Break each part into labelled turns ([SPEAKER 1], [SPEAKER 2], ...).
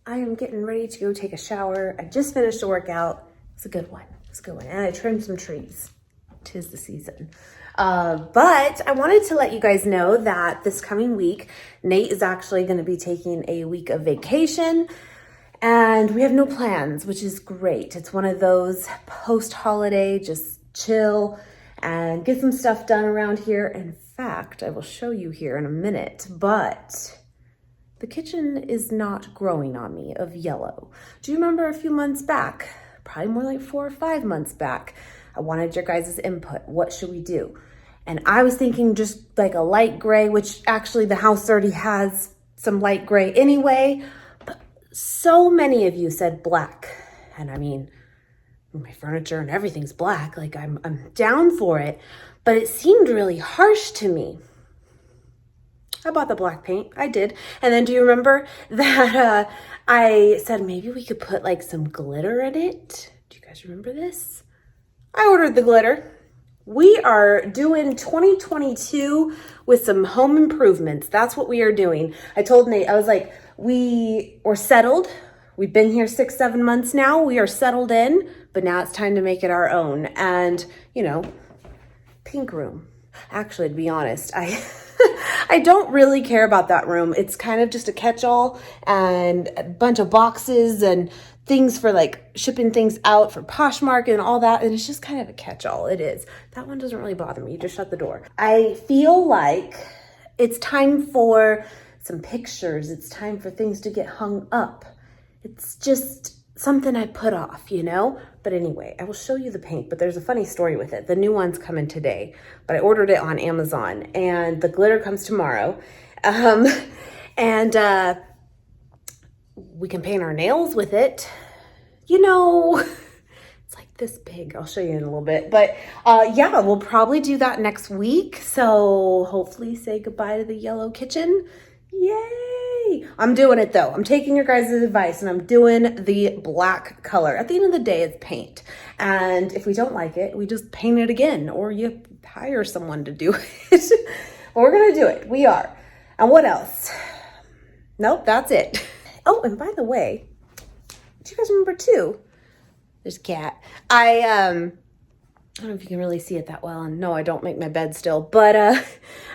[SPEAKER 1] I am getting ready to go take a shower. I just finished a workout. It's a good one. It's a good one. And I trimmed some trees. 'Tis the season. But I wanted to let you guys know that this coming week, Nate is actually going to be taking a week of vacation. And we have no plans, which is great. It's one of those post-holiday, just chill and get some stuff done around here. In fact, I will show you here in a minute, but the kitchen is not growing on me of yellow. Do you remember a few months back, probably more like 4 or 5 months back, I wanted your guys' input. What should we do? And I was thinking just like a light gray, which actually the house already has some light gray anyway. But so many of you said black. And I mean, my furniture and everything's black. Like I'm down for it. But it seemed really harsh to me. I bought the black paint. I did. And then do you remember that I said maybe we could put like some glitter in it? Do you guys remember this? I ordered the glitter. We are doing 2022 with some home improvements. That's what we are doing. I told Nate, I was like, we were settled. We've been here 6, 7 months now. We are settled in, but now it's time to make it our own. And, you know, pink room. Actually, to be honest, I don't really care about that room. It's kind of just a catch-all and a bunch of boxes and things for like shipping things out for Poshmark and all that. And it's just kind of a catch-all. It is. That one doesn't really bother me. You just shut the door. I feel like it's time for some pictures. It's time for things to get hung up. It's just something I put off, you know? But anyway, I will show you the paint, but there's a funny story with it. The new one's coming today, but I ordered it on Amazon and the glitter comes tomorrow. We can paint our nails with it. You know, it's like this big. I'll show you in a little bit. But yeah, we'll probably do that next week. So hopefully say goodbye to the yellow kitchen. Yay! I'm doing it though. I'm taking your guys' advice and I'm doing the black color. At the end of the day, it's paint. And if we don't like it, we just paint it again or you hire someone to do it. But we're going to do it. We are. And what else? Nope, that's it. Oh, and by the way, do you guys remember too? There's a cat. I don't know if you can really see it that well. And no, I don't make my bed still. But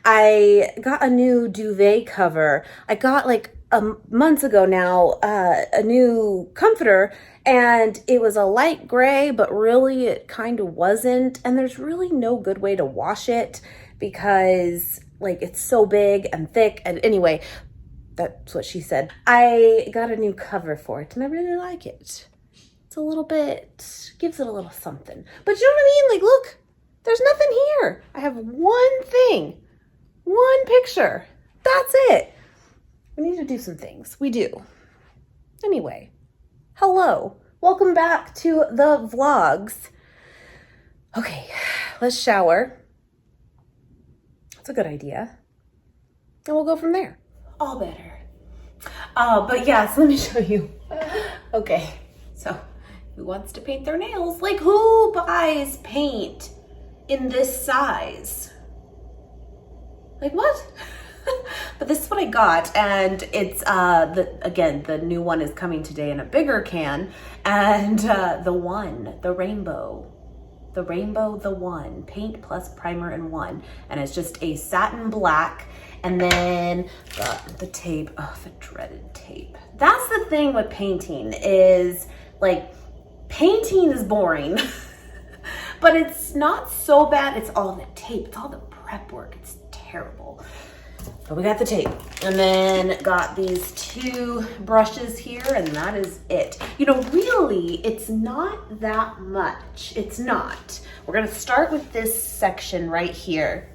[SPEAKER 1] I got a new duvet cover. I got like months ago now a new comforter. And it was a light gray, but really it kind of wasn't. And there's really no good way to wash it because like it's so big and thick. And anyway, that's what she said. I got a new cover for it and I really like it. It's a little bit, gives it a little something. But you know what I mean? Like, look, there's nothing here. I have one thing, one picture. That's it. We need to do some things. We do. Anyway, hello. Welcome back to the vlogs. Okay, let's shower. That's a good idea. And we'll go from there. All better. But yeah, so let me show you. Okay, so who wants to paint their nails? Like who buys paint in this size? Like what? But this is what I got, and it's the new one is coming today in a bigger can, and the rainbow, the one, paint plus primer in one, and it's just a satin black. And then got the tape, the dreaded tape. That's the thing with painting is like, painting is boring, but it's not so bad. It's all the tape, it's all the prep work. It's terrible. But we got the tape and then got these 2 brushes here and that is it. You know, really, it's not that much. It's not. We're gonna start with this section right here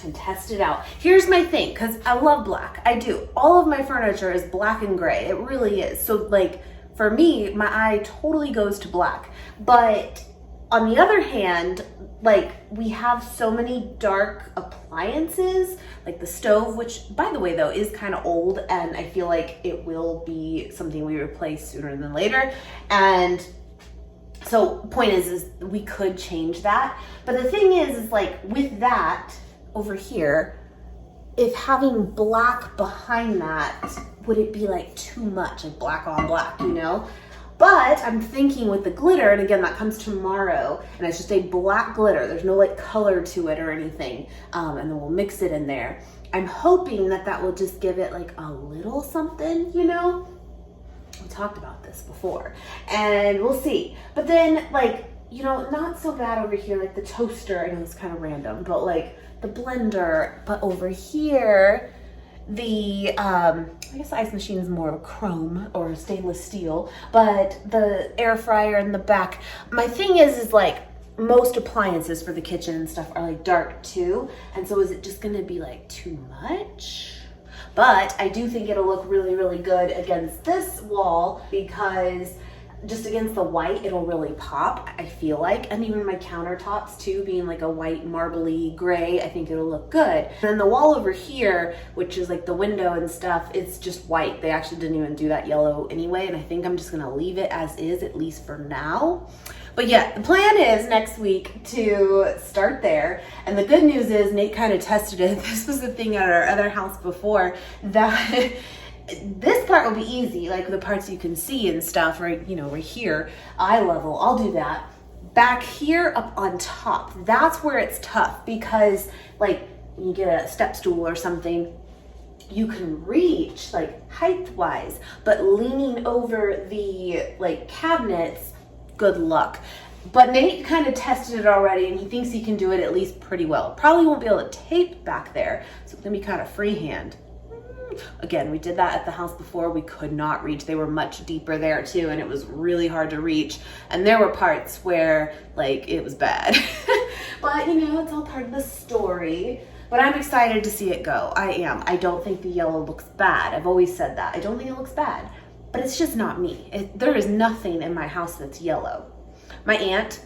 [SPEAKER 1] and test it out. Here's my thing, because I love black. I do. All of my furniture is black and gray. It really is. So like for me, my eye totally goes to black. But on the other hand, like we have so many dark appliances, like the stove, which by the way though is kind of old and I feel like it will be something we replace sooner than later. And so point is we could change that. But the thing is like with that, over here, if having black behind that, would it be like too much, like black on black, you know? But I'm thinking with the glitter, and again, that comes tomorrow, and it's just a black glitter. There's no like color to it or anything. And then we'll mix it in there. I'm hoping that that will just give it like a little something, you know? We talked about this before, and we'll see. But then like, you know, not so bad over here, like the toaster, I know it's kind of random, but like the blender, but over here, the, I guess the ice machine is more of a chrome or stainless steel, but the air fryer in the back. My thing is like most appliances for the kitchen and stuff are like dark too. And so is it just gonna be like too much? But I do think it'll look really, really good against this wall because just against the white, it'll really pop, I feel like. And even my countertops too, being like a white marbly gray, I think it'll look good. And then the wall over here, which is like the window and stuff, it's just white. They actually didn't even do that yellow anyway. And I think I'm just gonna leave it as is, at least for now. But yeah, the plan is next week to start there. And the good news is Nate kind of tested it. This was the thing at our other house before, that this part will be easy, like the parts you can see and stuff, right, you know, right here, eye level, I'll do that. Back here up on top, that's where it's tough because like you get a step stool or something, you can reach like height wise, but leaning over the like cabinets, good luck. But Nate kind of tested it already and he thinks he can do it at least pretty well. Probably won't be able to tape back there, so it's gonna be kind of freehand. Again, we did that at the house before. We could not reach. They were much deeper there too, and it was really hard to reach. And there were parts where like it was bad. But you know, it's all part of the story. But I'm excited to see it go. I am. I don't think the yellow looks bad. I've always said that. I don't think it looks bad. But it's just not me. There is nothing in my house that's yellow. My aunt,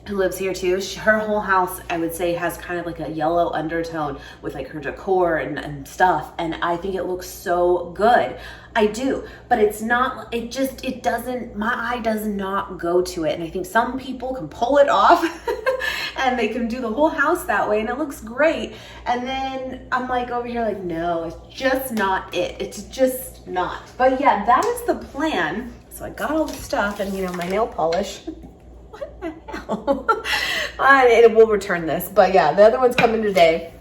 [SPEAKER 1] who lives here too, her whole house, I would say, has kind of like a yellow undertone with like her decor and stuff. And I think it looks so good. I do, but it's not, it doesn't, my eye does not go to it. And I think some people can pull it off and they can do the whole house that way and it looks great. And then I'm like over here like, no, it's just not it. It's just not. But yeah, that is the plan. So I got all the stuff and you know, my nail polish. What the hell? And we'll return this, but yeah, the other one's coming today,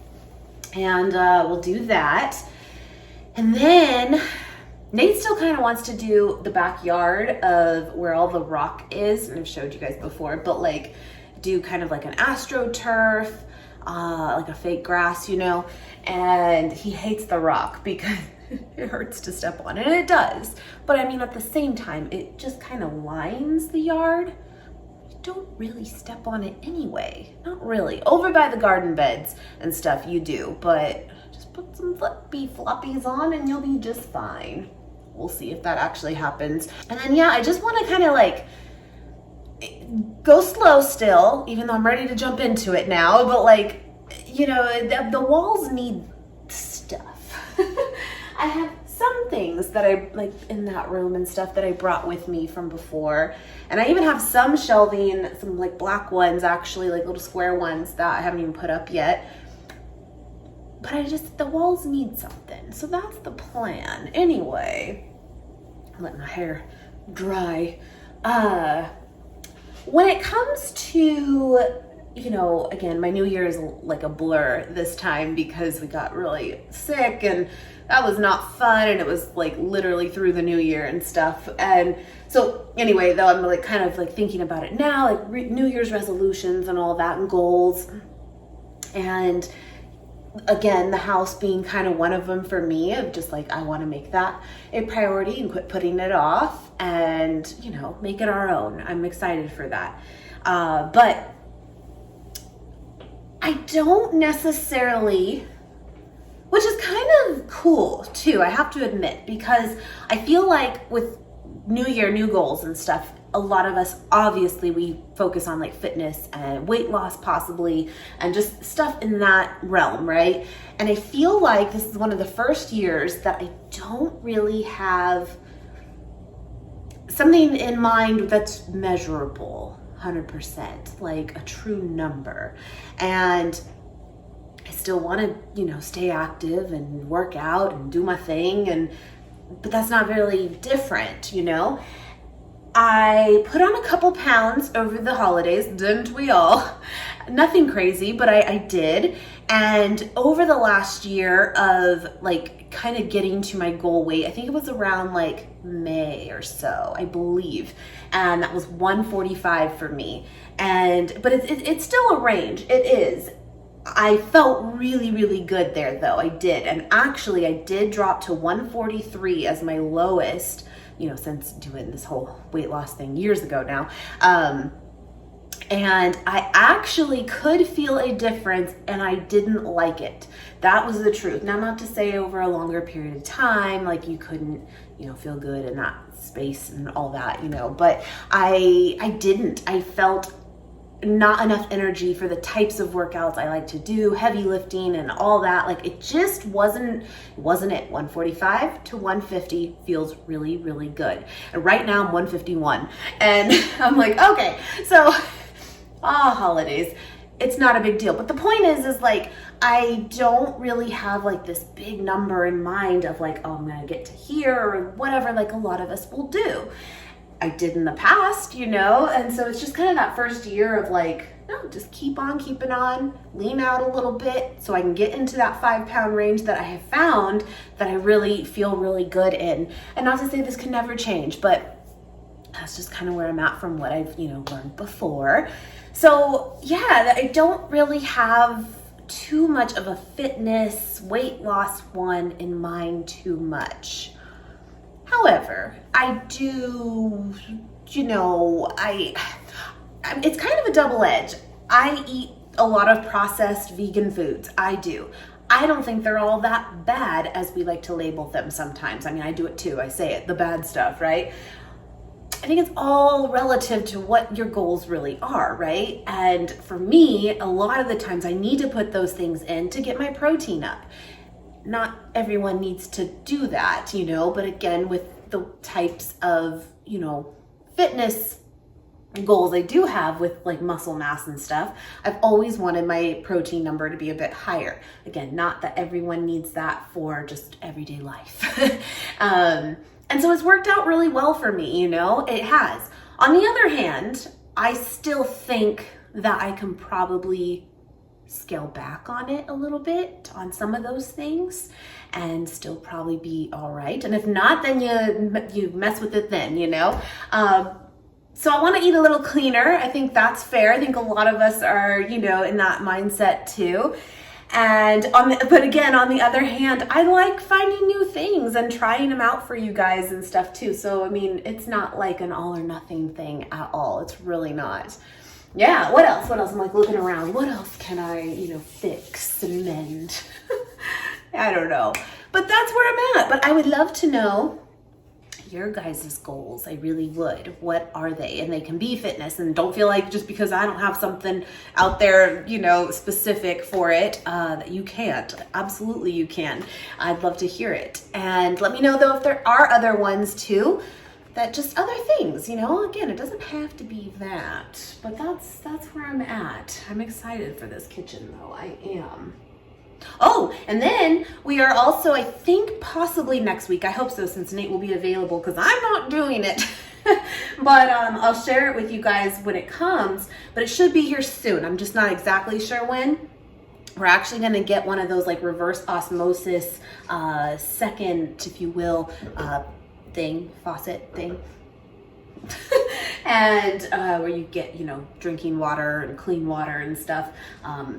[SPEAKER 1] and we'll do that. And then Nate still kind of wants to do the backyard of where all the rock is, and I've showed you guys before, but like do kind of like an AstroTurf, like a fake grass, you know. And he hates the rock because it hurts to step on it, and it does. But I mean, at the same time, it just kind of lines the yard. Don't really step on it anyway. Not really. Over by the garden beds and stuff you do, but just put some flippy floppies on and you'll be just fine. We'll see if that actually happens. And then yeah, I just want to kind of like go slow still, even though I'm ready to jump into it now, but like, you know, the walls need stuff. I have some things that I like in that room and stuff that I brought with me from before. And I even have some shelving, some like black ones actually, like little square ones that I haven't even put up yet. But the walls need something. So that's the plan. Anyway, I'm letting my hair dry. When it comes to, you know, again, my New Year is like a blur this time because we got really sick and that was not fun, and it was like literally through the new year and stuff. And so anyway, though, I'm like kind of like thinking about it now, like New Year's resolutions and all that and goals. And again, the house being kind of one of them for me, of just like, I want to make that a priority and quit putting it off and, you know, make it our own. I'm excited for that. But I don't necessarily, which is kind of cool too, I have to admit, because I feel like with New Year, new goals and stuff, a lot of us, obviously, we focus on like fitness and weight loss possibly, and just stuff in that realm, right? And I feel like this is one of the first years that I don't really have something in mind that's measurable, 100%, like a true number. And still want to, stay active and work out and do my thing, but that's not really different, I put on a couple pounds over the holidays, didn't we all? Nothing crazy, but I did. And over the last year of like kind of getting to my goal weight, I think it was around like May or so, I believe. And that was 145 for me. But it's still a range. It is. I felt really, really good there though. I did. And actually I did drop to 143 as my lowest, since doing this whole weight loss thing years ago now. And I actually could feel a difference and I didn't like it. That was the truth. Now, not to say over a longer period of time, like you couldn't, feel good in that space and all that, but I didn't. I felt not enough energy for the types of workouts I like to do, heavy lifting and all that. Like it just wasn't it. 145 to 150 feels really, really good. And right now I'm 151 and I'm like, okay, so holidays, it's not a big deal. But the point is like, I don't really have like this big number in mind of like, oh, I'm going to get to here or whatever, like a lot of us will do. I did in the past, and so it's just kind of that first year of like, no, just keep on keeping on, lean out a little bit so I can get into that 5-pound range that I have found that I really feel really good in. And not to say this can never change, but that's just kind of where I'm at from what I've, learned before. So yeah, I don't really have too much of a fitness weight loss one in mind too much. However, I do, it's kind of a double edge. I eat a lot of processed vegan foods. I do. I don't think they're all that bad as we like to label them sometimes. I mean, I do it too. I say it, the bad stuff, right? I think it's all relative to what your goals really are, right? And for me, a lot of the times I need to put those things in to get my protein up. Not everyone needs to do that, but again, with the types of, fitness goals I do have with like muscle mass and stuff, I've always wanted my protein number to be a bit higher. Again, not that everyone needs that for just everyday life. And so it's worked out really well for me, it has. On the other hand, I still think that I can probably scale back on it a little bit on some of those things and still probably be all right. And if not, then you mess with it then, So I want to eat a little cleaner. I think that's fair. I think a lot of us are, in that mindset too. But again, on the other hand, I like finding new things and trying them out for you guys and stuff too. So, I mean, it's not like an all or nothing thing at all. It's really not. Yeah, what else? I'm like looking around. What else can I, fix and mend? I don't know. But that's where I'm at. But I would love to know your guys' goals. I really would. What are they? And they can be fitness. And don't feel like just because I don't have something out there, specific for it, that you can't. Absolutely you can. I'd love to hear it. And let me know though if there are other ones too. That just other things, again, it doesn't have to be that, but that's where I'm at. I'm excited for this kitchen though, I am. Oh, and then we are also, I think possibly next week, I hope so since Nate will be available because I'm not doing it, but I'll share it with you guys when it comes, but it should be here soon. I'm just not exactly sure when. We're actually going to get one of those like reverse osmosis, second, if you will, faucet thing. And where you get, drinking water and clean water and stuff.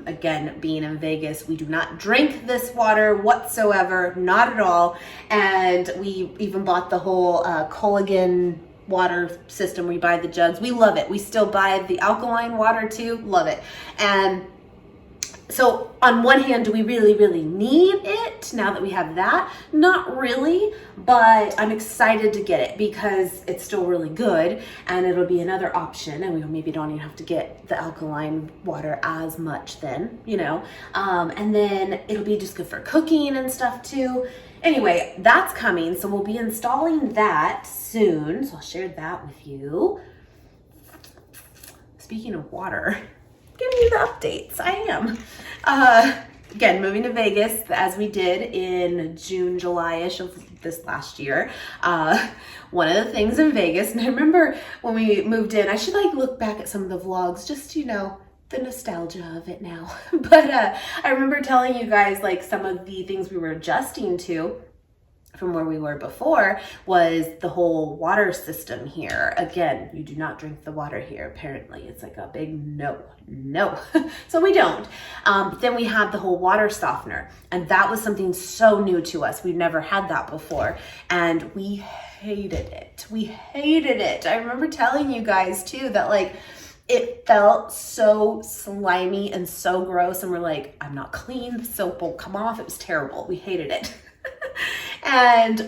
[SPEAKER 1] Again, being in Vegas, we do not drink this water whatsoever, not at all. And we even bought the whole Culligan water system where you buy the jugs. We love it. We still buy the alkaline water too. Love it. And so on one hand, do we really, really need it now that we have that? Not really, but I'm excited to get it because it's still really good and it'll be another option and we maybe don't even have to get the alkaline water as much then, and then it'll be just good for cooking and stuff too. Anyway, that's coming. So we'll be installing that soon. So I'll share that with you. Speaking of water, giving you the updates. I am. again, moving to Vegas as we did in June, July-ish of this last year. One of the things in Vegas, and I remember when we moved in, I should like look back at some of the vlogs just, you know, the nostalgia of it now. But I remember telling you guys like some of the things we were adjusting to from where we were before was the whole water system here. Again, you do not drink the water here, apparently. It's like a big no. So we don't. But then we have the whole water softener, and that was something so new to us. We've never had that before, and we hated it. We hated it. I remember telling you guys too that like, it felt so slimy and so gross, and we're like, I'm not clean, the soap won't come off. It was terrible. We hated it.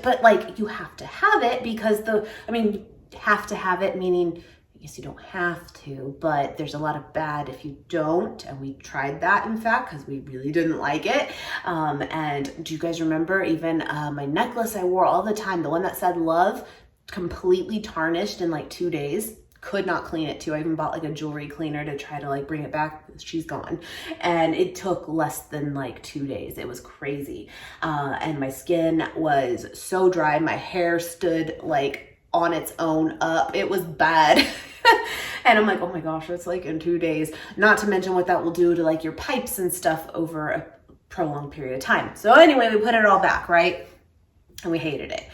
[SPEAKER 1] But like, you have to have it because you have to have it, meaning, I guess you don't have to, but there's a lot of bad if you don't. And we tried that, in fact, because we really didn't like it. And do you guys remember even my necklace I wore all the time, the one that said love, completely tarnished in like 2 days? Could not clean it too. I even bought like a jewelry cleaner to try to like bring it back. She's gone. And it took less than like 2 days. It was crazy. And my skin was so dry. My hair stood like on its own up. It was bad. And I'm like, oh my gosh, it's like in 2 days. Not to mention what that will do to like your pipes and stuff over a prolonged period of time. So anyway, we put it all back, right? And we hated it.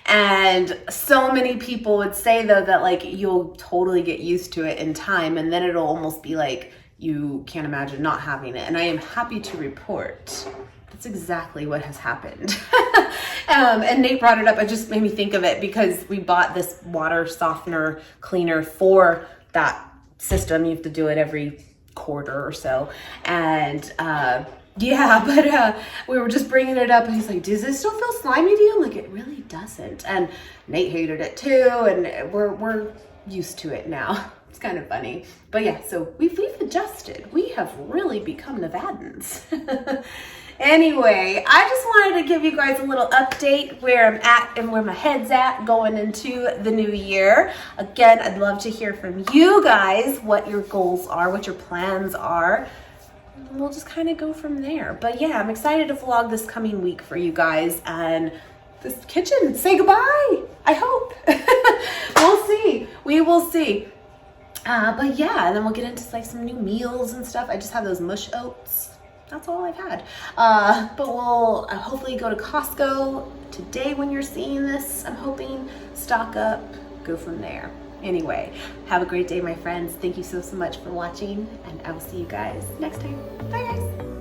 [SPEAKER 1] And so many people would say though that like you'll totally get used to it in time, and then it'll almost be like you can't imagine not having it. And I am happy to report that's exactly what has happened. And Nate brought it up. It just made me think of it because we bought this water softener cleaner for that system. You have to do it every quarter or so. And yeah, but we were just bringing it up, and he's like, does it still feel slimy to you? I'm like, it really doesn't. And Nate hated it too, and we're used to it now. It's kind of funny. But yeah, so we've adjusted. We have really become Nevadans. Anyway, I just wanted to give you guys a little update where I'm at and where my head's at going into the new year. Again, I'd love to hear from you guys what your goals are, what your plans are. We'll just kind of go from there. But yeah, I'm excited to vlog this coming week for you guys, and this kitchen, say goodbye, I hope. We'll see. We will see. But yeah, and then we'll get into like some new meals and stuff. I just have those mush oats. That's all I've had. But we'll hopefully go to Costco today when you're seeing this. I'm hoping, stock up, go from there. Anyway, have a great day, my friends. Thank you so much for watching, and I will see you guys next time. Bye, guys.